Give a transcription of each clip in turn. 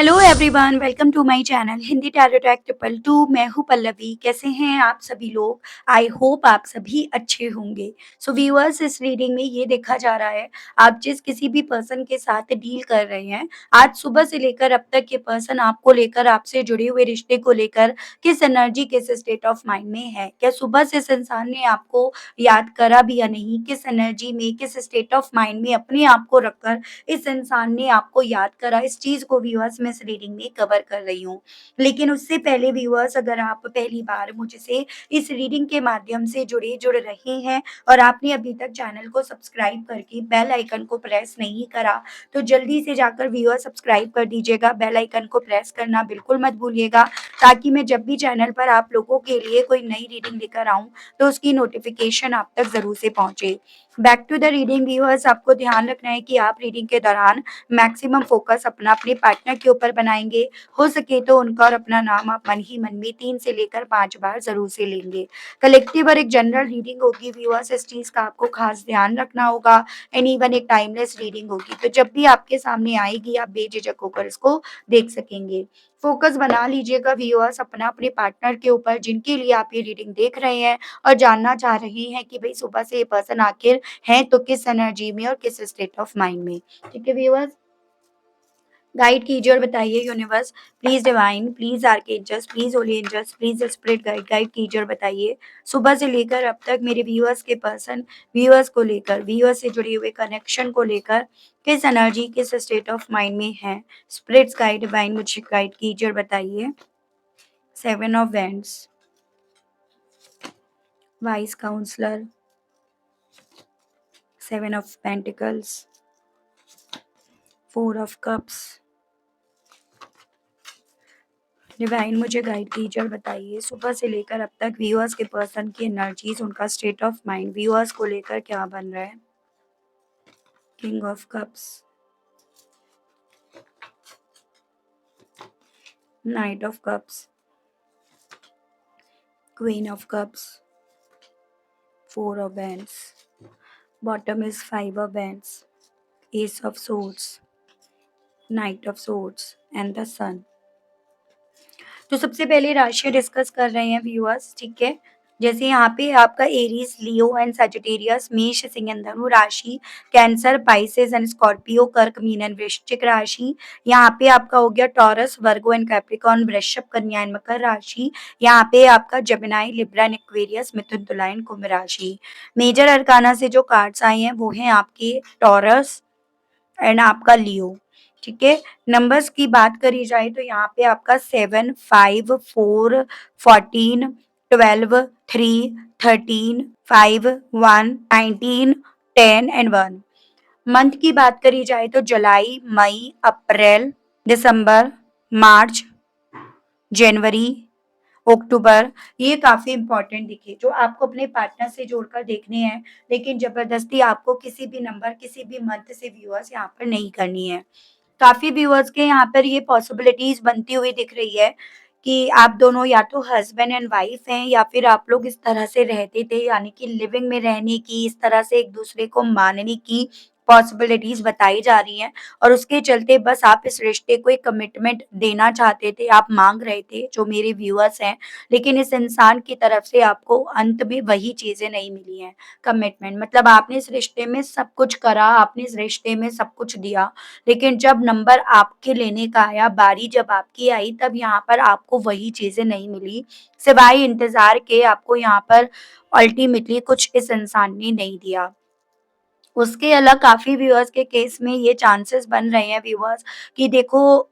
Hello everyone, welcome to my channel Hindi tarot टैक 222। मैं हूँ पल्लवी। कैसे हैं आप सभी लोग? आई होप आप सभी अच्छे होंगे। सो व्यूअर्स, इस रीडिंग में ये देखा जा रहा है, आप जिस किसी भी पर्सन के साथ डील कर रहे हैं, आज सुबह से लेकर अब तक ये पर्सन आपको लेकर, आपसे जुड़े हुए रिश्ते को लेकर किस एनर्जी, किस स्टेट ऑफ माइंड में है। क्या सुबह से इस इंसान ने आपको याद करा भी या नहीं? किस एनर्जी में, किस स्टेट ऑफ माइंड में अपने आप को रखकर इस इंसान ने आपको याद करा, इस चीज़ को व्यूअर्स मैं इस रीडिंग में कवर कर रही हूँ। लेकिन उससे पहले व्यूअर्स, अगर आप पहली बार मुझसे इस रीडिंग के माध्यम से जुड़ रहे हैं और आपने अभी तक चैनल को सब्सक्राइब करके बेल आइकन को प्रेस नहीं करा, तो जल्दी से जाकर व्यूअर्स सब्सक्राइब कर दीजिएगा। बेल आइकन को प्रेस करना बिल्कुल मत भूलिएगा, ताकि मैं जब भी चैनल पर आप लोगों के लिए कोई नई रीडिंग लेकर आऊँ, तो उसकी नोटिफिकेशन आप तक ज़रूर से पहुँचे। Back to the reading viewers, आपको ध्यान रखना है कि आप रीडिंग के दौरान मैक्सिमम फोकस अपना अपने पार्टनर के ऊपर बनाएंगे। हो सके तो उनका और अपना नाम आप मन ही मन में 3 से लेकर 5 बार ज़रूर से लेंगे। कलेक्टिव और एक जनरल रीडिंग होगी व्यूअर्स, इस चीज़ का आपको खास ध्यान रखना होगा। एंड इवन एक टाइमलेस रीडिंग होगी, तो जब भी आपके सामने आएगी आप बेझिझक होकर इसको देख सकेंगे। फोकस बना लीजिएगा व्यूअर्स अपना अपने पार्टनर के ऊपर, जिनके लिए आप ये रीडिंग देख रहे हैं और जानना चाह रहे हैं कि भई सुबह से ये पर्सन आखिर हैं तो किस एनर्जी में और किस स्टेट ऑफ माइंड में। ठीक है व्यूअर्स, गाइड कीजिए और बताइए universe, please divine, please archangels, please holy angels, please spirit guide, guide कीजिए और बताइए सुबह से लेकर अब तक मेरे व्यूअर्स के पर्सन, व्यूअर्स को लेकर, व्यूअर्स से जुड़े हुए कनेक्शन को लेकर किस एनर्जी, किस स्टेट ऑफ माइंड में है। स्पिरिट्स गाइड, डिवाइन मुझे गाइड कीजिए और बताइए। 7 of wands, wise counsellor, 7 of pentacles, 4 of cups. Divine मुझे गाइड कीजिए और बताइए सुबह से लेकर अब तक व्यूअर्स के पर्सन की एनर्जीज, उनका स्टेट ऑफ माइंड व्यूअर्स को लेकर क्या बन रहा है। King of cups, knight of cups, queen of cups, 4 of bands, bottom is 5 of bands, ace of swords, knight of swords and the sun. तो सबसे पहले राशि डिस्कस कर रहे हैं व्यूअर्स, ठीक है। जैसे यहाँ पे आपका एरीज, लियो एंड सजिटेरियस, मेष, सिंह एंड धनु राशि, कैंसर, पाइसेस एंड स्कॉर्पियो, कर्क, मीन एंड वृश्चिक राशि। यहाँ पे आपका हो गया टॉरस, वर्गो एंड कैप्रिकॉर्न, वृषभ, कन्या एंड मकर राशि। यहाँ पे आपका जमिनाई, लिब्रा एंड एक्वेरियस, मिथुन, तुला एंड कुंभ राशि। मेजर अरकाना से जो कार्ड्स आए हैं वो हैं आपके टॉरस एंड आपका लियो, ठीक है। नंबर्स की बात करी जाए तो यहाँ पे आपका 7, 5, 4, 14, 12, 3, 13, 5, 1, 19, 10 एंड 1। मंथ की बात करी जाए तो जुलाई, मई, अप्रैल, दिसंबर, मार्च, जनवरी, अक्टूबर। ये काफी इंपॉर्टेंट दिखे जो आपको अपने पार्टनर से जोड़कर देखने हैं, लेकिन जबरदस्ती आपको किसी भी नंबर, किसी भी मंथ से व्यूअर्स यहाँ पर नहीं करनी है। काफ़ी व्यूअर्स के यहाँ पर ये पॉसिबिलिटीज़ बनती हुई दिख रही है कि आप दोनों या तो हस्बैंड एंड वाइफ हैं, या फिर आप लोग इस तरह से रहते थे, यानी कि लिविंग में रहने की, इस तरह से एक-दूसरे को मानने की पॉसिबिलिटीज़ बताई जा रही हैं। और उसके चलते बस आप इस रिश्ते को एक कमिटमेंट देना चाहते थे, आप माँग रहे थे, जो मेरे व्यूअर्स हैं। लेकिन इस इंसान की तरफ से आपको अंत में वही चीज़ें नहीं मिली हैं, कमिटमेंट। मतलब आपने इस रिश्ते में सब कुछ करा, आपने इस रिश्ते में सब कुछ दिया, लेकिन जब नंबर आपके लेने का आया, बारी जब आपकी आई, तब यहाँ पर आपको वही चीज़ें नहीं मिली। सिवाय इंतज़ार के आपको यहाँ पर अल्टीमेटली कुछ इस इंसान ने नहीं दिया। उसके अलग काफ़ी व्यूअर्स के केस में ये चांसेस बन रहे हैं व्यूअर्स कि देखो,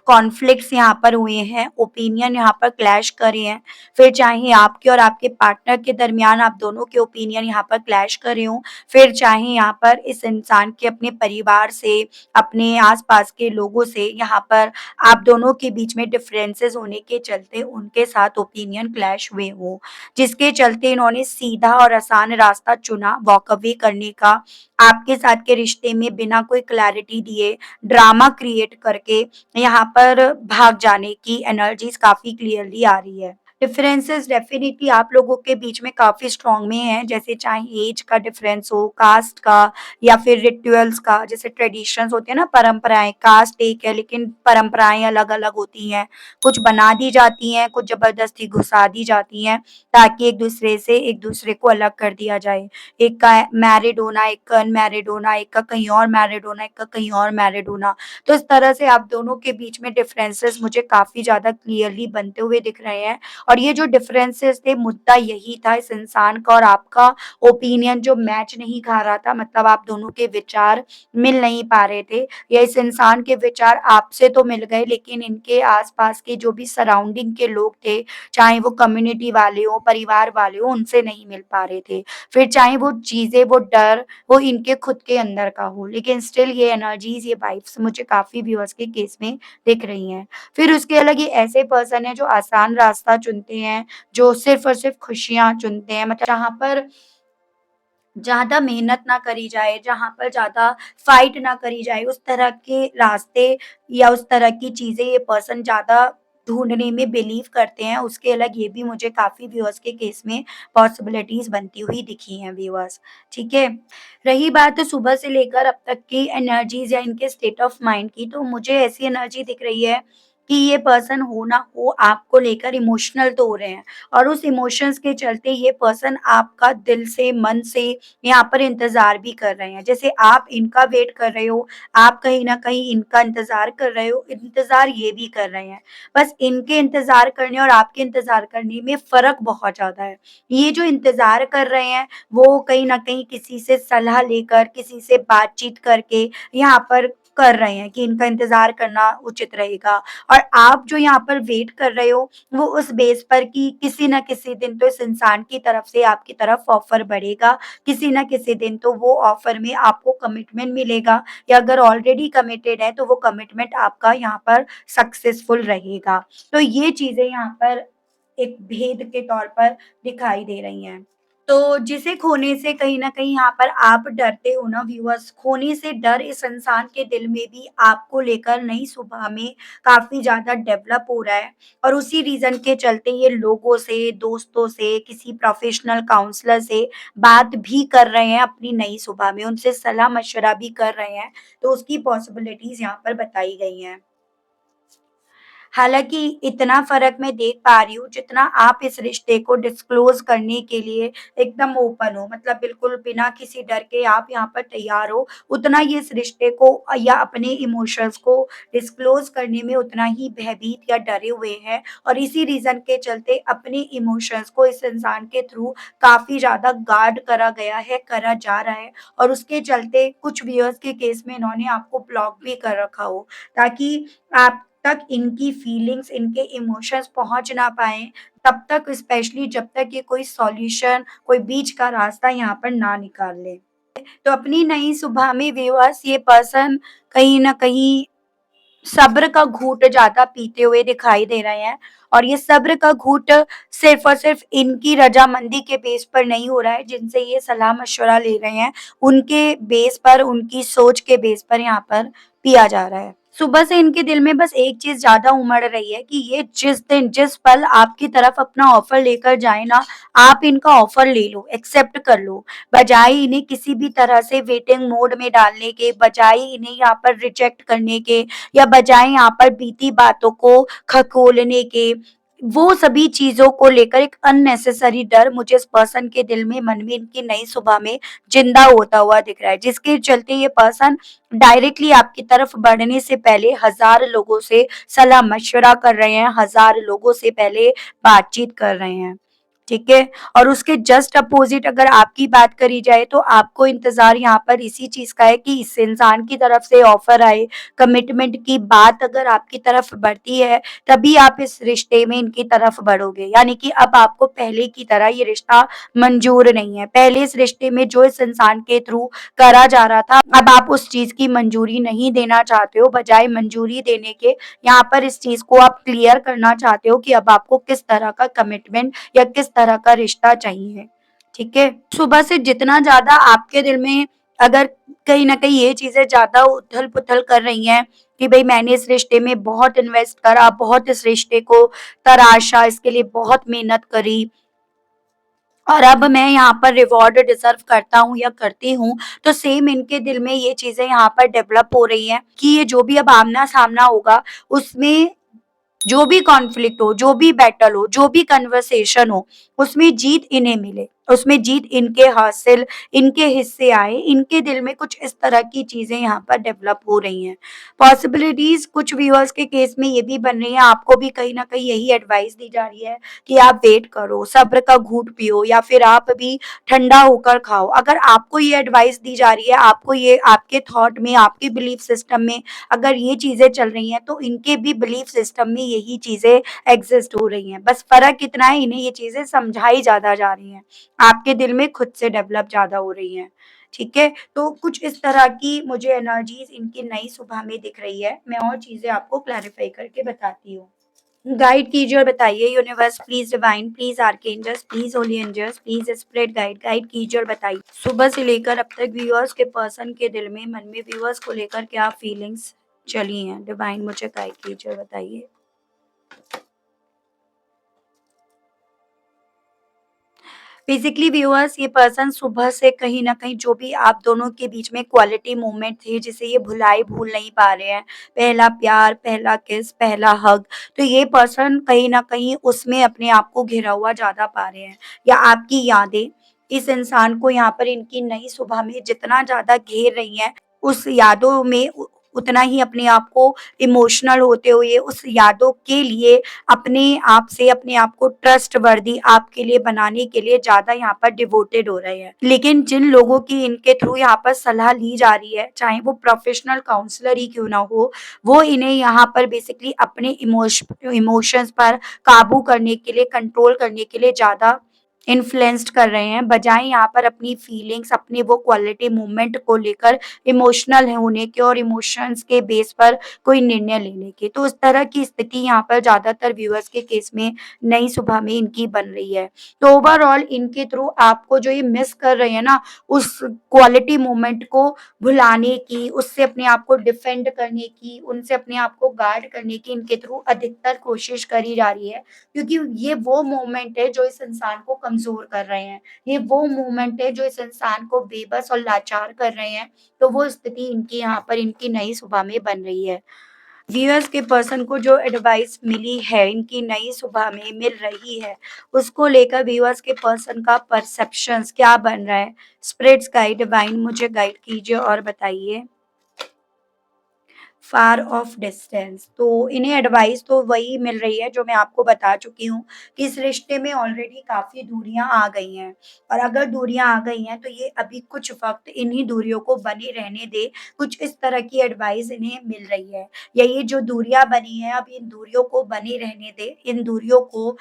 कॉन्फ्लिक्ट्स यहाँ पर हुए हैं, ओपिनियन यहाँ पर क्लैश कर रहे हैं। फिर चाहे आपके और आपके पार्टनर के दरमियान आप दोनों के ओपिनियन यहाँ पर क्लैश कर रहे हों, फिर चाहे यहाँ पर इस इंसान के अपने परिवार से, अपने आस-पास के लोगों से यहाँ पर आप दोनों के बीच में डिफरेंसेस होने के चलते उनके साथ ओपिनियन क्लैश हुए हों, जिसके चलते इन्होंने सीधा और आसान रास्ता चुना वॉक अवे करने का। आपके साथ के रिश्ते में बिना कोई क्लैरिटी दिए, ड्रामा क्रिएट करके यहाँ पर भाग जाने की एनर्जीज काफ़ी क्लियरली आ रही है। डिफरेंसेस डेफिनिटली आप लोगों के बीच में काफ़ी स्ट्रॉन्ग में हैं, जैसे चाहे ऐज का डिफरेंस हो, कास्ट का या फिर रिचुअल्स का। जैसे ट्रेडिशंस होते हैं ना, परंपराएँ, कास्ट एक है लेकिन परंपराएँ अलग-अलग होती हैं। कुछ बना दी जाती हैं, कुछ ज़बरदस्ती घुसा दी जाती हैं, ताकि एक-दूसरे से एक-दूसरे को अलग कर दिया जाए। एक का मैरिड होना, एक का अनमैरिड होना, एक का कहीं और मैरिड होना, एक का कहीं और मैरिड होना। तो इस तरह से आप दोनों के बीच में डिफरेंसेस मुझे काफ़ी ज़्यादा क्लियरली बनते हुए दिख रहे हैं। और ये जो डिफरेंसेस थे, मुद्दा यही था इस इंसान का और आपका, ओपिनियन जो मैच नहीं खा रहा था, मतलब आप दोनों के विचार मिल नहीं पा रहे थे, या इस इंसान के विचार आपसे तो मिल गए लेकिन इनके आसपास के जो भी सराउंडिंग के लोग थे, चाहे वो कम्युनिटी वाले हों, परिवार वाले हों, उनसे नहीं मिल पा रहे थे। फिर चाहे वो चीज़ें, वो डर, वो इनके खुद के अंदर का हो, लेकिन स्टिल ये एनर्जीज़, ये वाइब्स मुझे काफ़ी व्यूअर्स के केस में दिख रही हैं। फिर उसके अलग ये ऐसे पर्सन हैं जो आसान रास्ता चुनते हैं, जो सिर्फ़ और सिर्फ़ खुशियाँ चुनते हैं, मतलब जहाँ पर ज़्यादा मेहनत ना करी जाए, जहाँ पर ज़्यादा फाइट ना करी जाए, उस तरह के रास्ते या उस तरह की चीज़ें ये पर्सन ज़्यादा ढूँढने में बिलीव करते हैं। उसके अलग ये भी मुझे काफ़ी व्यूअर्स के केस में पॉसिबिलिटीज़ बनती हुई दिखी हैं व्यूअर्स, ठीक है? रही बात सुबह से लेकर अब तक की एनर्जीज़ या इनके स्टेट ऑफ माइंड की, तो मुझे ऐसी एनर्जी दिख रही है कि ये पर्सन हो ना हो आपको लेकर इमोशनल तो हो रहे हैं, और उस इमोशंस के चलते ये पर्सन आपका दिल से, मन से यहाँ पर इंतज़ार भी कर रहे हैं। जैसे आप इनका वेट कर रहे हो, आप कहीं न कहीं इनका इंतज़ार कर रहे हो, इंतज़ार ये भी कर रहे हैं। बस इनके इंतज़ार करने और आपके इंतज़ार करने में फ़र्क बहुत ज़्यादा है। ये जो इंतज़ार कर रहे हैं, वो कहीं न कहीं किसी से सलाह लेकर, किसी से बातचीत करके यहाँ पर कर रहे हैं कि इनका इंतज़ार करना उचित रहेगा। और आप जो यहाँ पर वेट कर रहे हो, वो उस बेस पर कि किसी न किसी दिन तो इस इंसान की तरफ से आपकी तरफ ऑफ़र बढ़ेगा, किसी न किसी दिन तो वो ऑफ़र में आपको कमिटमेंट मिलेगा, या अगर ऑलरेडी कमिटेड है तो वो कमिटमेंट आपका यहाँ पर सक्सेसफुल रहेगा। तो ये चीज़ें यहाँ पर एक भेद के तौर पर दिखाई दे रही हैं। तो जिसे खोने से कहीं न कहीं यहाँ पर आप डरते हो ना व्यूअर्स, खोने से डर इस इंसान के दिल में भी आपको लेकर नई सुबह में काफ़ी ज़्यादा डेवलप हो रहा है, और उसी रीज़न के चलते ये लोगों से, दोस्तों से, किसी प्रोफ़ेशनल काउंसलर से बात भी कर रहे हैं अपनी नई सुबह में, उनसे सलाह-मशवरा भी कर रहे हैं, तो उसकी पॉसिबिलिटीज़ यहाँ पर बताई गई हैं। हालाँकि इतना फ़र्क मैं देख पा रही हूँ, जितना आप इस रिश्ते को डिस्क्लोज़ करने के लिए एकदम ओपन हो, मतलब बिल्कुल बिना किसी डर के आप यहाँ पर तैयार हो, उतना ही इस रिश्ते को या अपने इमोशंस को डिस्क्लोज़ करने में उतना ही भयभीत या डरे हुए हैं, और इसी रीज़न के चलते अपने इमोशंस को इस इंसान के थ्रू काफ़ी ज़्यादा गार्ड करा गया है, करा जा रहा है, और उसके चलते कुछ व्यूअर्स के केस में इन्होंने आपको ब्लॉक भी कर रखा हो, ताकि आप तक इनकी फीलिंग्स, इनके इमोशंस पहुँच ना पाएँ, तब तक, स्पेशली जब तक ये कोई सॉल्यूशन, कोई बीच का रास्ता यहाँ पर ना निकाल ले। तो अपनी नई सुबह में व्यूअर्स ये पर्सन कहीं न कहीं सब्र का घूँट ज़्यादा पीते हुए दिखाई दे रहे हैं, और ये सब्र का घूँट सिर्फ़ और सिर्फ़ इनकी रज़ामंदी के बेस पर नहीं हो रहा है, जिनसे ये सलाह-मशवरा ले रहे हैं, उनके बेस पर, उनकी सोच के बेस पर यहाँ पर पिया जा रहा है। सुबह से इनके दिल में बस एक चीज़ ज़्यादा उमड़ रही है कि ये जिस दिन, जिस पल आपकी तरफ अपना ऑफ़र लेकर जाएँ ना, आप इनका ऑफ़र ले लो, एक्सेप्ट कर लो। बजाए इन्हें किसी भी तरह से वेटिंग मोड में डालने के, बजाए इन्हें यहाँ पर रिजेक्ट करने के, या बजाए यहाँ पर बीती बातों को खकोलने के, वो सभी चीज़ों को लेकर एक अननेसेसरी डर मुझे इस पर्सन के दिल में, मन में, इनकी नई सुबह में ज़िंदा होता हुआ दिख रहा है, जिसके चलते ये पर्सन डायरेक्टली आपकी तरफ बढ़ने से पहले हज़ार लोगों से सलाह-मशवरा कर रहे हैं, हज़ार लोगों से पहले बातचीत कर रहे हैं। ठीक है? और उसके जस्ट अपोज़िट अगर आपकी बात करी जाए, तो आपको इंतज़ार यहाँ पर इसी चीज़ का है कि इस इंसान की तरफ से ऑफ़र आए, कमिटमेंट की बात अगर आपकी तरफ बढ़ती है, तभी आप इस रिश्ते में इनकी तरफ बढ़ोगे। यानी कि अब आपको पहले की तरह ये रिश्ता मंज़ूर नहीं है। पहले इस रिश्ते में जो इस इंसान के थ्रू करा जा रहा था, अब आप उस चीज़ की मंज़ूरी नहीं देना चाहते हो, बजाए मंज़ूरी देने के यहाँ पर इस चीज़ को आप क्लियर करना चाहते हो कि अब आपको किस तरह का कमिटमेंट या किस तरह का रिश्ता चाहिए, ठीक है? सुबह से जितना ज़्यादा आपके दिल में अगर कहीं न कहीं ये चीज़ें ज़्यादा उथल-पुथल कर रही हैं कि भई मैंने इस रिश्ते में बहुत इन्वेस्ट करा, बहुत इस रिश्ते को तराशा, इसके लिए बहुत मेहनत करी और अब मैं यहाँ पर रिवॉर्ड डिज़र्व करता हूँ या करती हूँ, तो सेम इनके दिल में ये चीज़ें यहाँ पर डेवलप हो रही हैं कि ये जो भी अब आमना-सामना होगा, उसमें जो भी कॉन्फ्लिक्ट हो, जो भी बैटल हो, जो भी कन्वर्सेशन हो, उसमें जीत इन्हें मिले, उसमें जीत इनके हासिल, इनके हिस्से आए, इनके दिल में कुछ इस तरह की चीज़ें यहाँ पर डेवलप हो रही हैं। पॉसिबिलिटीज़ कुछ व्यूअर्स के केस में ये भी बन रही है, आपको भी कहीं न कहीं यही एडवाइस दी जा रही है कि आप वेट करो, सब्र का घूँट पियो या फिर आप भी ठंडा होकर खाओ। अगर आपको ये एडवाइस दी जा रही है, आपको ये आपके थॉट में, आपके बिलीफ सिस्टम में अगर ये चीज़ें चल रही हैं, तो इनके भी बिलीफ सिस्टम में यही चीज़ें एग्ज़िस्ट हो रही हैं। बस फ़र्क इतना है इन्हें ये चीज़ें समझाई ज़्यादा जा रही हैं। आपके दिल में खुद से डेवलप ज़्यादा हो रही हैं। ठीक है? तो कुछ इस तरह की मुझे एनर्जीज़ इनकी नई सुबह में दिख रही है। मैं और चीज़ें आपको क्लैरिफ़ाई करके बताती हूँ। गाइड कीजिए और बताइए universe please divine please archangels please holy angels please spirit guide guide कीजिए और बताइए। सुबह से लेकर अब तक व्यूअर्स के पर्सन के दिल में, मन में व्यूअर्स को लेकर क्या फीलिंग्स चली हैं? डिवाइन मुझे गाइड कीजिए और बताइए। बेसिकली व्यूअर्स ये पर्सन सुबह से कहीं न कहीं जो भी आप दोनों के बीच में क्वालिटी मोमेंट थी जिसे ये भूल नहीं पा रहे हैं। पहला प्यार, पहला किस, पहला हग, तो ये पर्सन कहीं न कहीं उसमें अपने आप को घिरा हुआ ज़्यादा पा रहे हैं या आपकी यादें इस इंसान को यहाँ पर इनकी नई सुबह में जितना ज़्यादा घेर रही हैं, उस यादों में उतना ही अपने आप को इमोशनल होते हुए उस यादों के लिए अपने आप से अपने आप को ट्रस्टवर्दी आपके लिए बनाने के लिए ज़्यादा यहाँ पर डिवोटेड हो रहे हैं। लेकिन जिन लोगों की इनके थ्रू यहाँ पर सलाह ली जा रही है, चाहे वो प्रोफेशनल काउंसलर ही क्यों ना हो, वो इन्हें यहाँ पर बेसिकली अपने इमोशंस पर काबू करने के लिए, कंट्रोल करने के लिए ज़्यादा इन्फ्लुएंस्ड कर रहे हैं, बजाए यहाँ पर अपनी फीलिंग्स, अपनी वो क्वालिटी मूवमेंट को लेकर इमोशनल होने के और इमोशंस के बेस पर कोई निर्णय लेने के। तो उस तरह की स्थिति यहाँ पर ज़्यादातर व्यूअर्स के केस में नई सुबह में इनकी बन रही है। तो ओवरऑल इनके थ्रू आपको जो ये मिस कर रहे हैं ना, उस क्वालिटी मोमेंट को भुलाने की, उससे अपने आप को डिफेंड करने की, उनसे अपने आप को गार्ड करने की इनके थ्रू अधिकतर कोशिश करी जा रही है। क्योंकि ये वो मोमेंट है जो इस इंसान को कमज़ोर कर रहे हैं। ये वो मोमेंट है जो इस इंसान को बेबस और लाचार कर रहे हैं। तो वो स्थिति इनकी यहाँ पर इनकी नई सुबह में बन रही है। व्यूअर्स के पर्सन को जो एडवाइस मिली है, इनकी नई सुबह में मिल रही है, उसको लेकर व्यूअर्स के पर्सन का परसेप्शंस क्या बन रहा है? स्पिरिट्स गाइड डिवाइन मुझे गाइड कीजिए और बताइए। फार ऑफ डिस्टेंस, तो इन्हें एडवाइस तो वही मिल रही है जो मैं आपको बता चुकी हूँ कि इस रिश्ते में ऑलरेडी काफ़ी दूरियाँ आ गई हैं और अगर दूरियाँ आ गई हैं तो ये अभी कुछ वक़्त इन्हीं दूरियों को बने रहने दें, कुछ इस तरह की एडवाइस इन्हें मिल रही है। या ये जो दूरियाँ बनी हैं अब इन दूरियों को बने रहने दें, इन दूरियों को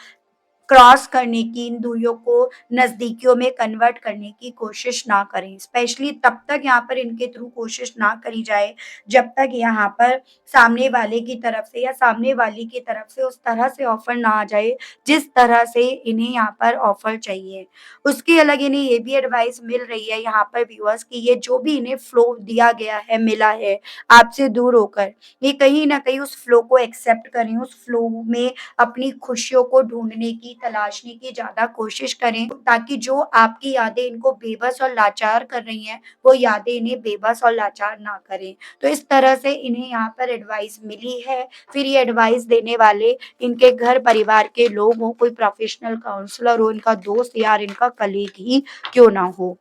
क्रॉस करने की, इन दूरियों को नज़दीकियों में कन्वर्ट करने की कोशिश ना करें। स्पेशली तब तक यहाँ पर इनके थ्रू कोशिश ना करी जाए, जब तक यहाँ पर सामने वाले की तरफ से या सामने वाली की तरफ से उस तरह से ऑफ़र ना आ जाए, जिस तरह से इन्हें यहाँ पर ऑफ़र चाहिए। उसके अलग इन्हें ये भी एडवाइस मिल रही है यहाँ पर व्यूअर्स कि ये जो भी इन्हें फ़्लो दिया गया है, मिला है आपसे दूर होकर, ये कहीं न कहीं उस फ़्लो को एक्सेप्ट करें, उस फ़्लो में अपनी खुशियों को ढूँढने की, तलाशने की ज़्यादा कोशिश करें, ताकि जो आपकी यादें इनको बेबस और लाचार कर रही हैं, वो यादें इन्हें बेबस और लाचार ना करें। तो इस तरह से इन्हें यहाँ पर एडवाइस मिली है, फिर ये एडवाइस देने वाले इनके घर परिवार के लोग हों, कोई प्रोफेशनल काउंसलर हो, इनका दोस्त यार, इनका कलीग ही क्यों ना हो।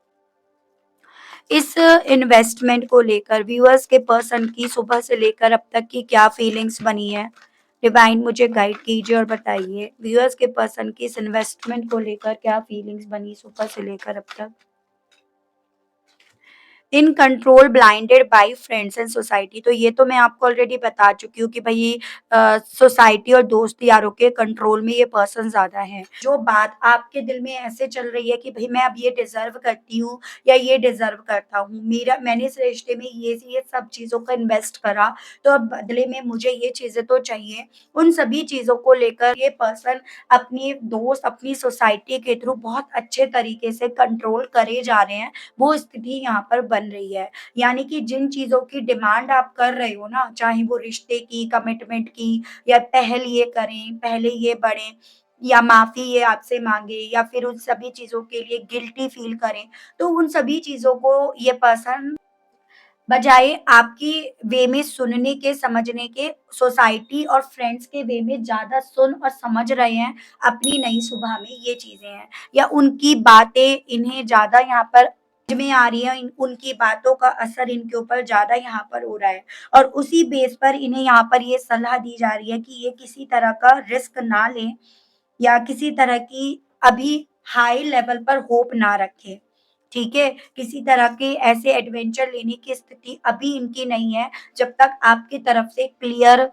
इस इन्वेस्टमेंट को लेकर व्यूअर्स के पर्सन की सुबह से लेकर अब तक की क्या फीलिंग्स बनी है? डिवाइन मुझे गाइड कीजिए और बताइए। व्यूअर्स के पर्सन की इस इन्वेस्टमेंट को लेकर क्या फीलिंग्स बनी सुबह से लेकर अब तक? In control blinded bye friends and society, तो ये तो मैं आपको ऑलरेडी बता चुकी हूँ कि भई सोसाइटी और दोस्त यारों के कंट्रोल में ये पर्सन ज़्यादा हैं। जो बात आपके दिल में ऐसे चल रही है कि भई मैं अब ये डिज़र्व करती हूँ या ये डिज़र्व करता हूँ। मैंने इस रिश्ते में ये सब चीज़ों को इन्वेस्ट करा, तो अब बदले में मुझे ये चीज़ें तो चाहिए। उन सभी चीज़ों को लेकर ये पर्सन अपने दोस्त, अपनी सोसाइटी के थ्रू बहुत अच्छे तरीके से कंट्रोल करे जा रहे हैं। वो स्थिति यहाँ पर बन रही है। यानी कि जिन चीज़ों की डिमांड आप कर रहे हो ना, चाहे वो रिश्ते की, कमिटमेंट की, या पहल ये करें, पहले ये बढ़ें, या माफ़ी ये आपसे माँगे, या फिर उन सभी चीज़ों के लिए गिल्टी फ़ील करें, तो उन सभी चीज़ों को ये पर्सन बजाय आपकी वे में सुनने के, समझने के, सोसाइटी और फ्रेंड्स के वे में ज़्यादा सुन और समझ रहे हैं, अपनी नई सुबह में ये चीज़ें हैं। या उनकी बातें इन्हें ज़्यादा यहाँ पर समझ में आ रही हैं, उनकी बातों का असर इनके ऊपर ज़्यादा यहाँ पर हो रहा है, और उसी बेस पर इन्हें यहाँ पर ये सलाह दी जा रही है कि ये किसी तरह का रिस्क ना लें, या किसी तरह की अभी हाई लेवल पर होप ना रखें। ठीक है? किसी तरह के ऐसे एडवेंचर लेने की स्थिति अभी इनकी नहीं है, जब तक आपकी तरफ से क्लियर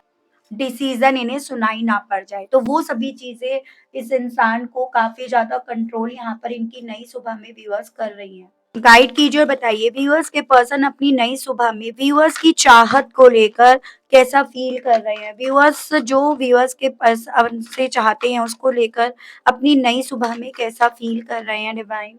डिसीज़न इन्हें सुनाई ना पड़ जाए। तो वो सभी चीज़ें इस इंसान को काफ़ी ज़्यादा कंट्रोल यहाँ पर इनकी नई सुबह में व्यूअर्स कर रही हैं। गाइड कीजिए और बताइए व्यूअर्स के पर्सन अपनी नई सुबह में व्यूअर्स की चाहत को लेकर कैसा फ़ील कर रहे हैं? व्यूअर्स जो व्यूअर्स के से चाहते हैं उसको लेकर अपनी नई सुबह में कैसा फ़ील कर रहे हैं डिवाइन?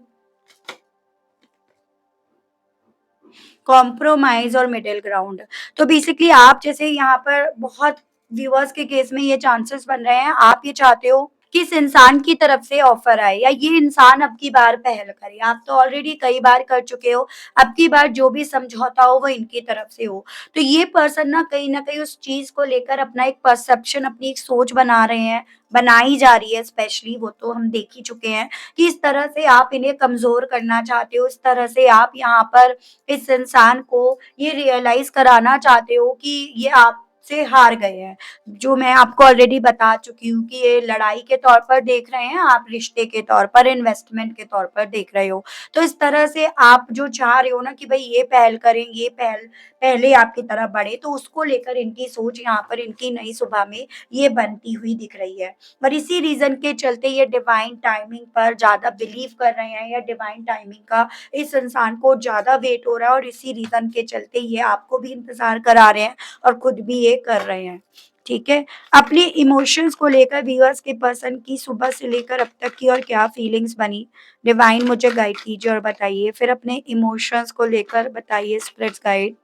कॉम्प्रोमाइज़ और मिडल ग्राउंड। तो बेसिकली आप जैसे यहाँ पर बहुत व्यूअर्स के केस में ये चांसेस बन रहे हैं, आप ये चाहते हो कि इस इंसान की तरफ से ऑफ़र आए, या ये इंसान अब की बार पहल करे। आप तो ऑलरेडी कई बार कर चुके हो, अब की बार जो भी समझौता हो वो इनकी तरफ से हो। तो ये पर्सन ना कहीं न कहीं उस चीज़ को लेकर अपना एक परसेप्शन, अपनी एक सोच बना रहे हैं, बनाई जा रही है स्पेशली, वो तो हम देख ही चुके हैं कि इस तरह से आप इन्हें कमज़ोर करना चाहते हो, इस तरह से आप यहाँ पर इस इंसान को ये रियलाइज़ कराना चाहते हो कि ये आपसे हार गए हैं। जो मैं आपको ऑलरेडी बता चुकी हूँ कि ये लड़ाई के तौर पर देख रहे हैं, आप रिश्ते के तौर पर, इन्वेस्टमेंट के तौर पर देख रहे हो। तो इस तरह से आप जो चाह रहे हो ना कि भई ये पहल करें, ये पहल पहले आपकी तरफ बढ़े, तो उसको लेकर इनकी सोच यहाँ पर इनकी नई सुबह में ये बनती हुई दिख रही है। और इसी रीज़न के चलते ये डिवाइन टाइमिंग पर ज़्यादा बिलीव कर रहे हैं, या डिवाइन टाइमिंग का इस इंसान को ज़्यादा वेट हो रहा है, और इसी रीज़न के चलते ये आपको भी इंतज़ार करा रहे हैं और खुद भी ये कर रहे हैं। ठीक है? अपने इमोशंस को लेकर व्यूअर्स के पर्सन की सुबह से लेकर अब तक की और क्या फीलिंग्स बनी? डिवाइन मुझे गाइड कीजिए और बताइए। फिर अपने इमोशंस को लेकर बताइए spirits guide.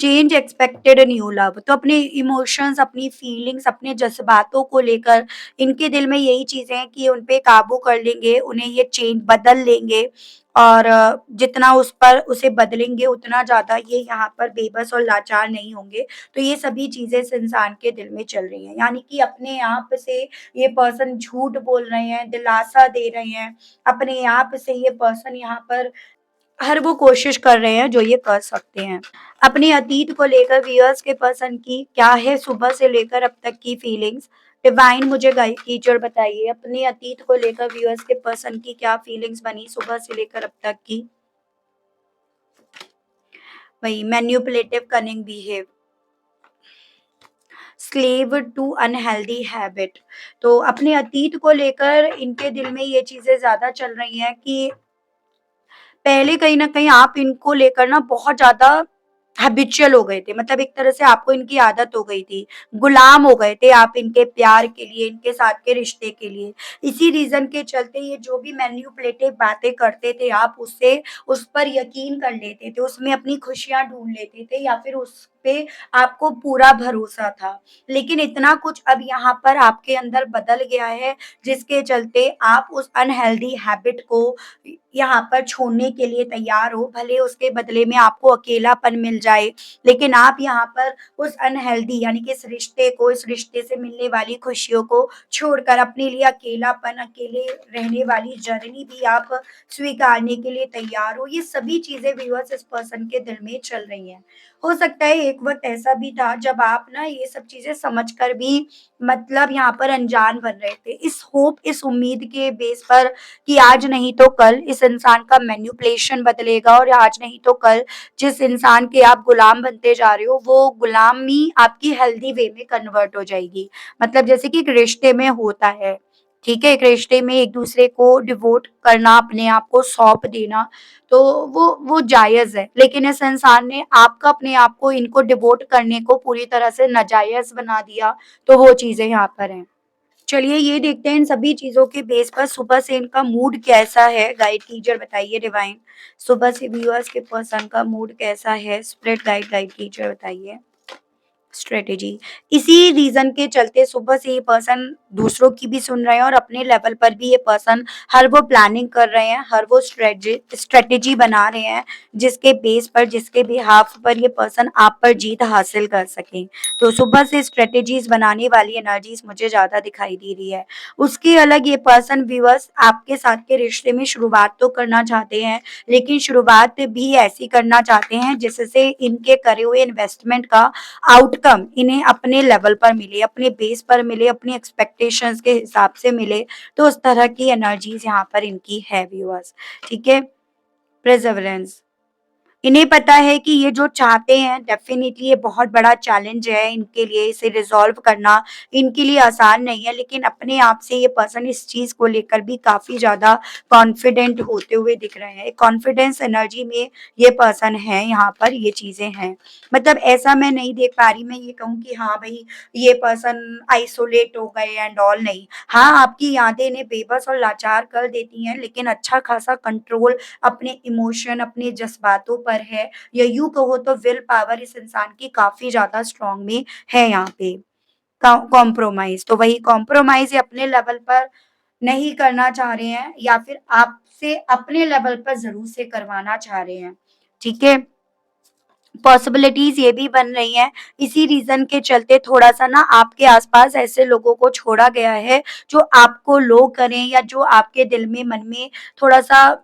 Change expected new love. तो अपने इमोशंस, अपनी फीलिंग्स, अपने जज़्बातों को लेकर इनके दिल में यही चीज़ें हैं कि उन पे काबू कर लेंगे, उन्हें ये चेंज बदल लेंगे, और जितना उस पर उसे बदलेंगे उतना ज़्यादा ये यहाँ पर बेबस और लाचार नहीं होंगे। तो ये सभी चीज़ें इस इंसान के दिल में चल रही हैं। यानी कि अपने आप से ये पर्सन झूठ बोल रहे हैं, दिलासा दे रहे हैं, अपने आप से ये पर्सन यहाँ पर हर वो कोशिश कर रहे हैं जो ये कर सकते हैं। अपने अतीत को लेकर व्यूअर्स के पर्सन की क्या है सुबह से लेकर अब तक की फीलिंग्स? डिवाइन मुझे गाइड कीजिए और बताइए अपने अतीत को लेकर व्यूअर्स के पर्सन की क्या फीलिंग्स बनी सुबह से लेकर अब तक की? वही manipulative, cunning behave, slave to unhealthy habit. तो अपने अतीत को लेकर इनके दिल में ये चीज़ें ज़्यादा चल रही हैं कि पहले कहीं न कहीं आप इनको लेकर ना बहुत ज़्यादा हैबिचुअल हो गए थे। मतलब एक तरह से आपको इनकी आदत हो गई थी। गुलाम हो गए थे आप इनके प्यार के लिए, इनके साथ के रिश्ते के लिए। इसी रीज़न के चलते ये जो भी मैनिपुलेटिव बातें करते थे, आप उससे उस पर यकीन कर लेते थे, उसमें अपनी खुशियाँ ढूँढ लेते थे, या फिर उस पे आपको पूरा भरोसा था। लेकिन इतना कुछ अब यहाँ पर आपके अंदर बदल गया है, जिसके चलते आप उस अनहेल्दी हैबिट को यहाँ पर छोड़ने के लिए तैयार हो, भले उसके बदले में आपको अकेलापन मिल जाए, लेकिन आप यहाँ पर उस अनहेल्दी यानी कि इस रिश्ते को, इस रिश्ते से मिलने वाली खुशियों को छोड़कर अपने लिए अकेलापन, अकेले रहने वाली जर्नी भी आप स्वीकारने के लिए तैयार हो। ये सभी चीज़ें व्यूअर्स इस पर्सन के दिल में चल रही हैं। हो सकता है एक वक़्त ऐसा भी था जब आप ना ये सब चीज़ें समझकर भी मतलब यहाँ पर अनजान बन रहे थे। इस होप, इस उम्मीद के बेस पर कि आज नहीं तो कल इस इंसान का मैनिपुलेशन बदलेगा, और आज नहीं तो कल जिस इंसान के आप गुलाम बनते जा रहे हो, वो गुलामी आपकी हेल्दी वे में कन्वर्ट हो जाएगी। मतलब जैसे कि एक रिश्ते में होता है, ठीक है? एक रिश्ते में एक-दूसरे को डिवोट करना, अपने आप को सौंप देना, तो वो जायज़ है। लेकिन इस इंसान ने आपका अपने आप को इनको डिवोट करने को पूरी तरह से नाजायज़ बना दिया, तो वो चीज़ें यहाँ पर हैं। चलिए ये देखते हैं इन सभी चीज़ों के बेस पर सुबह से इनका मूड कैसा है, गाइड कीजिए और बताइए डिवाइन। सुबह से व्यूअर्स के पर्सन का मूड कैसा है? स्प्लिट गाइड गाइड कीजिए और बताइए। स्ट्रेटेजी, इसी रीजन के चलते सुबह से ये पर्सन दूसरों की भी सुन रहे हैं और अपने लेवल पर भी ये पर्सन हर वो प्लानिंग कर रहे हैं, हर वो स्ट्रेटेजी बना रहे हैं जिसके बेस पर, जिसके बिहाफ पर ये पर्सन आप पर जीत हासिल कर सकें। तो सुबह से स्ट्रेटेजीज बनाने वाली एनर्जीज मुझे ज्यादा दिखाई दे रही है। उसके अलग ये पर्सन व्यूअर्स आपके साथ के रिश्ते में शुरुआत तो करना चाहते हैं, लेकिन शुरुआत भी ऐसी करना चाहते हैं जिससे इनके करे हुए इन्वेस्टमेंट का आउटकम इन्हें अपने लेवल पर मिले, अपने बेस पर मिले, अपनी एक्सपेक्टेशंस के हिसाब से मिले। तो उस तरह की एनर्जीज यहाँ पर इनकी है व्यूअर्स। ठीक है। प्रेजवरेंस, इन्हें पता है कि ये जो चाहते हैं डेफिनेटली ये बहुत बड़ा चैलेंज है इनके लिए, इसे रिजॉल्व करना इनके लिए आसान नहीं है, लेकिन अपने आप से ये पर्सन इस चीज को लेकर भी काफी ज्यादा कॉन्फिडेंट होते हुए दिख रहे हैं। कॉन्फिडेंस एनर्जी में ये पर्सन है, यहाँ पर ये चीजें हैं। मतलब ऐसा मैं नहीं देख पा रही, मैं ये कहूँ कि हाँ भाई ये पर्सन आइसोलेट हो गए एंड ऑल, नहीं। हाँ, आपकी यादें इन्हें बेबस और लाचार कर देती हैं, लेकिन अच्छा खासा कंट्रोल अपने इमोशन, अपने जज़्बातों पर है, या यूँ कहो तो विल पावर इस इंसान की काफ़ी ज़्यादा स्ट्रॉन्ग में है यहाँ पे। कॉम्प्रोमाइज़, तो वही कॉम्प्रोमाइज़ ये अपने लेवल पर नहीं करना चाह रहे हैं, या फिर आपसे अपने लेवल पर ज़रूर से करवाना चाह रहे हैं। ठीक है? पॉसिबिलिटीज़ ये भी बन रही हैं, इसी रीज़न के चलते थोड़ा-सा ना आपके आस-पास ऐसे लोगों को छोड़ा गया है, जो आपको लो करें या जो आपके दिल में, मन में थोड़ा-सा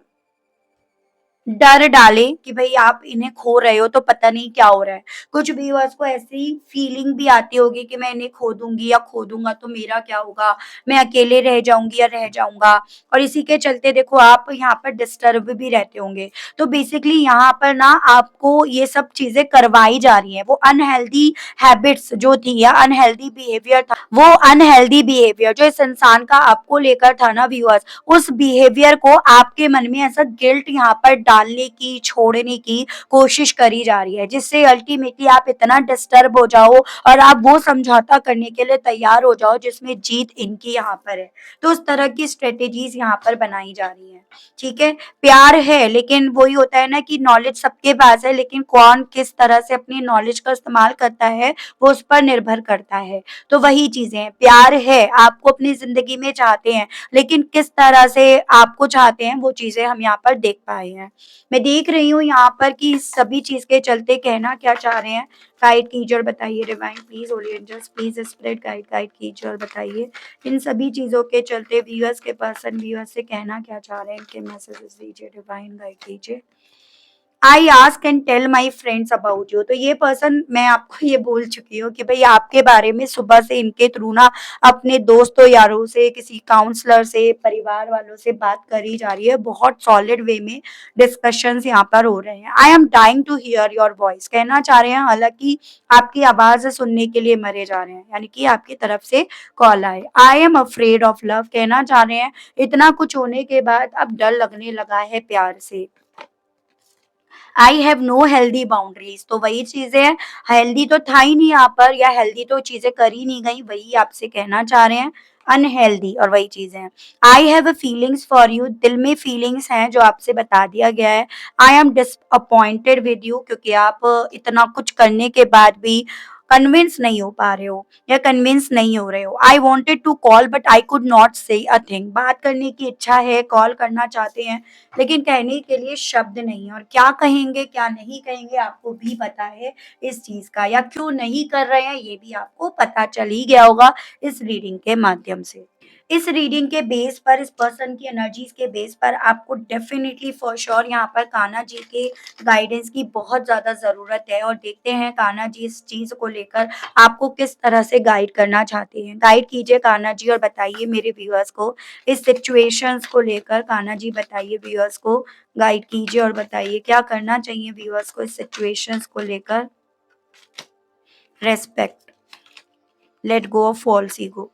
डर डाले कि भई आप इन्हें खो रहे हो तो पता नहीं क्या हो रहा है। कुछ व्यूअर्स को ऐसी फीलिंग भी आती होगी कि मैं इन्हें खो दूँगी या खो दूँगा तो मेरा क्या होगा? मैं अकेले रह जाऊँगी या रह जाऊँगा? और इसी के चलते देखो आप यहाँ पर डिस्टर्ब भी रहते होंगे। तो बेसिकली यहाँ पर ना आपको ये सब चीज़ें करवाई जा रही हैं। वो अनहेल्दी हैबिट्स जो थी या अनहेल्दी बिहेवियर था, वो अनहेल्दी बिहेवियर जो इस इंसान का आपको लेकर था ना व्यूअर्स, उस बिहेवियर को आपके मन में ऐसा गिल्ट यहाँ पर डालने की, छोड़ने की कोशिश करी जा रही है, जिससे अल्टीमेटली आप इतना डिस्टर्ब हो जाओ और आप वो समझौता करने के लिए तैयार हो जाओ जिसमें जीत इनकी यहाँ पर है। तो उस तरह की स्ट्रेटेजीज यहाँ पर बनाई जा रही हैं। ठीक है? प्यार है, लेकिन वही होता है ना कि नॉलेज सबके पास है, लेकिन कौन किस तरह से अपनी नॉलेज का इस्तेमाल करता है, वो उस पर निर्भर करता है। तो वही चीज़ें हैं, प्यार है, आपको अपनी ज़िंदगी में चाहते हैं, लेकिन किस तरह से आपको चाहते हैं वो चीज़ें हम यहाँ पर देख पाए हैं। मैं देख रही हूँ यहाँ पर कि इस सभी चीज़ के चलते कहना क्या चाह रहे हैं, गाइड कीजिए और बताइए divine please, holy angels please spread guide guide कीजिए और बताइए इन सभी चीज़ों के चलते व्यूअर्स के पर्सन व्यूअर्स से कहना क्या चाह रहे हैं, इनके मैसेजेस दीजिए डिवाइन, गाइड कीजिए। I ask and tell my friends about you, तो ये पर्सन, मैं आपको ये बोल चुकी हूँ कि भाई आपके बारे में सुबह से इनके थ्रू ना अपने दोस्तों यारों से, किसी काउंसलर से, परिवार वालों से बात करी जा रही है। बहुत सॉलिड वे में डिस्कशंस यहाँ पर हो रहे हैं। I am dying to hear your voice, कहना चाह रहे हैं हालांकि आपकी आवाज सुनने के लिए मरे जा रहे हैं, यानी कि आपकी तरफ से कॉल आए। I am afraid of love, कहना चाह रहे हैं इतना कुछ होने के बाद अब डर लगने लगा है प्यार से। I have no healthy boundaries, तो वही चीजें हैं, हेल्दी तो था ही नहीं यहाँ पर, या हेल्दी तो चीजें करी नहीं गई, वही आपसे कहना चाह रहे हैं, अनहेल्दी, और वही चीजें हैं। I have feelings for you, दिल में फीलिंग्स हैं जो आपसे बता दिया गया है। I am disappointed with you, क्योंकि आप इतना कुछ करने के बाद भी कन्विंस नहीं हो पा रहे हो या कन्विंस नहीं हो रहे हो। I wanted to call but I could not say a thing, बात करने की इच्छा है, कॉल करना चाहते हैं, लेकिन कहने के लिए शब्द नहीं है, और क्या कहेंगे क्या नहीं कहेंगे आपको भी पता है इस चीज का, या क्यों नहीं कर रहे हैं ये भी आपको पता चल ही गया होगा इस रीडिंग के माध्यम से। इस रीडिंग के बेस पर, इस पर्सन की एनर्जीज के बेस पर आपको डेफिनेटली फॉर श्योर यहाँ पर कान्हा जी के गाइडेंस की बहुत ज्यादा जरूरत है, और देखते हैं कान्हा जी इस चीज को लेकर आपको किस तरह से गाइड करना चाहते हैं। गाइड कीजिए कान्हा जी और बताइए मेरे व्यूअर्स को इस सिचुएशंस को लेकर। कान्हा जी बताइए व्यूअर्स को, गाइड कीजिए और बताइए क्या करना चाहिए व्यूअर्स को इस सिचुएशंस को लेकर। Respect, let go of false ego,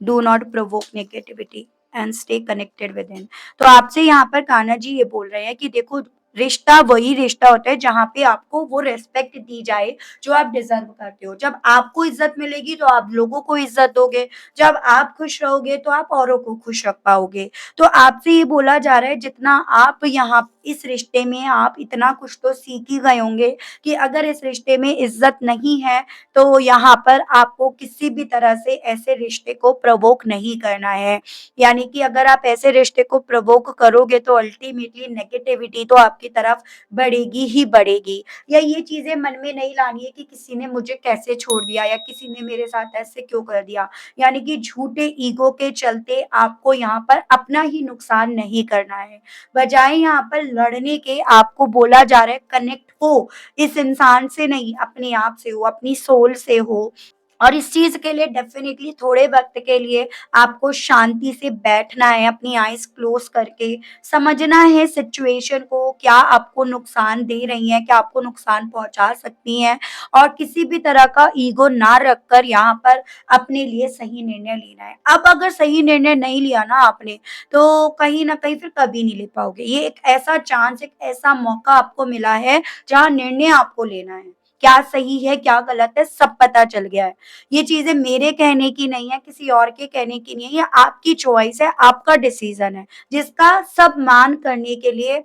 do not provoke negativity and stay connected within. तो आपसे यहाँ पर कान्हा जी ये बोल रहे हैं कि देखो रिश्ता वही रिश्ता होता है जहाँ पे आपको वो रिस्पेक्ट दी जाए जो आप डिज़र्व करते हो। जब आपको इज़्ज़त मिलेगी तो आप लोगों को इज़्ज़त दोगे, जब आप खुश रहोगे तो आप औरों को खुश रख पाओगे। तो आपसे ये बोला जा रहा है जितना आप यहाँ इस रिश्ते में आप इतना कुछ तो सीख ही गए होंगे कि अगर इस रिश्ते में इज़्ज़त नहीं है तो यहाँ पर आपको किसी भी तरह से ऐसे रिश्ते को प्रोवोक नहीं करना है। यानी कि अगर आप ऐसे रिश्ते को प्रोवोक करोगे तो अल्टीमेटली नेगेटिविटी तो आपकी तरफ बढ़ेगी ही बढ़ेगी। या ये चीज़ें मन में नहीं लानी है कि किसी ने मुझे कैसे छोड़ दिया या किसी ने मेरे साथ ऐसे क्यों कर दिया। यानी कि झूठे ईगो के चलते आपको यहाँ पर अपना ही नुकसान नहीं करना है। बजाय यहाँ पर लड़ने के आपको बोला जा रहा है कनेक्ट हो, इस इंसान से नहीं अपने आप से हो, अपनी सोल से हो। और इस चीज़ के लिए डेफ़िनिटली थोड़े वक़्त के लिए आपको शांति से बैठना है, अपनी आइज़ क्लोज़ करके, समझना है सिचुएशन को, क्या आपको नुकसान दे रही हैं, क्या आपको नुकसान पहुँचा सकती हैं और किसी भी तरह का ईगो ना रखकर यहाँ पर अपने लिए सही निर्णय लेना है। अब अगर सही निर्णय नहीं लिया ना आपने, तो कहीं न कहीं फिर कभी नहीं ले पाओगे। ये एक ऐसा चांस, एक ऐसा मौका आपको मिला है, जहाँ निर्णय आपको लेना है। क्या सही है, क्या गलत है, सब पता चल गया है। ये चीज़ें मेरे कहने की नहीं है, किसी और के कहने की नहीं है, ये आपकी चॉइस है, आपका डिसीज़न है, जिसका सब मान करने के लिए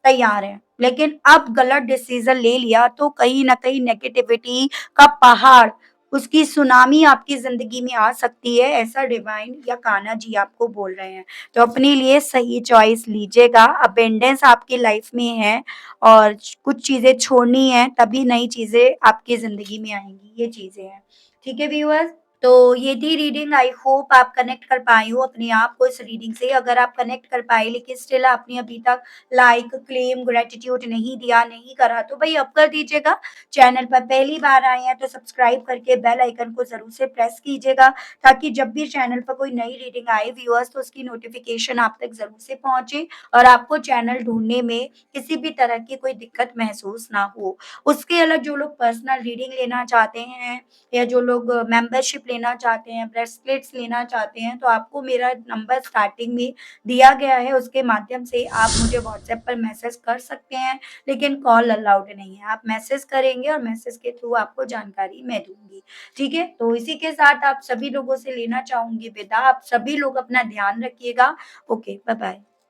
तैयार हैं। लेकिन अब गलत डिसीज़न ले लिया तो कहीं न कहीं नेगेटिविटी का पहाड़, उसकी सुनामी आपकी ज़िंदगी में आ सकती है, ऐसा डिवाइन या कान्हा जी आपको बोल रहे हैं। तो अपने लिए सही चॉइस लीजिएगा, अबंडेंस आपकी लाइफ़ में है और कुछ चीज़ें छोड़नी हैं, तभी नई चीज़ें आपकी ज़िंदगी में आएँगी, ये चीज़ें हैं। ठीक है व्यूअर्स? तो ये थी रीडिंग, आई होप आप कनेक्ट कर पाए हो अपने आप को इस रीडिंग से। अगर आप कनेक्ट कर पाए लेकिन स्टिल आपने अभी तक लाइक, क्लेम, ग्रैटिट्यूड नहीं दिया, नहीं करा तो भई अब कर दीजिएगा। चैनल पर पहली बार आए हैं तो सब्सक्राइब करके बेल आइकन को ज़रूर से प्रेस कीजिएगा ताकि जब भी चैनल पर कोई नई रीडिंग आए व्यूअर्स तो उसकी नोटिफ़िकेशन आप तक ज़रूर से पहुँचे और आपको चैनल ढूँढने में किसी भी तरह की कोई दिक्कत महसूस ना हो। उसके अलग जो लोग पर्सनल रीडिंग लेना चाहते हैं या जो लोग मेंबरशिप लेना चाहते हैं, ब्रेसलेट्स लेना चाहते हैं, तो आपको मेरा नंबर स्टार्टिंग में दिया गया है, उसके माध्यम से आप मुझे व्हाट्सएप पर मैसेज कर सकते हैं, लेकिन कॉल अलाउड नहीं है। आप मैसेज करेंगे और मैसेज के थ्रू आपको जानकारी मैं दूँगी, ठीक है? तो इसी के साथ आप सभी लोगों से लेना चाहूँगी विदा, आप सभी लोग अपना ध्यान रखिएगा। Okay, bye-bye.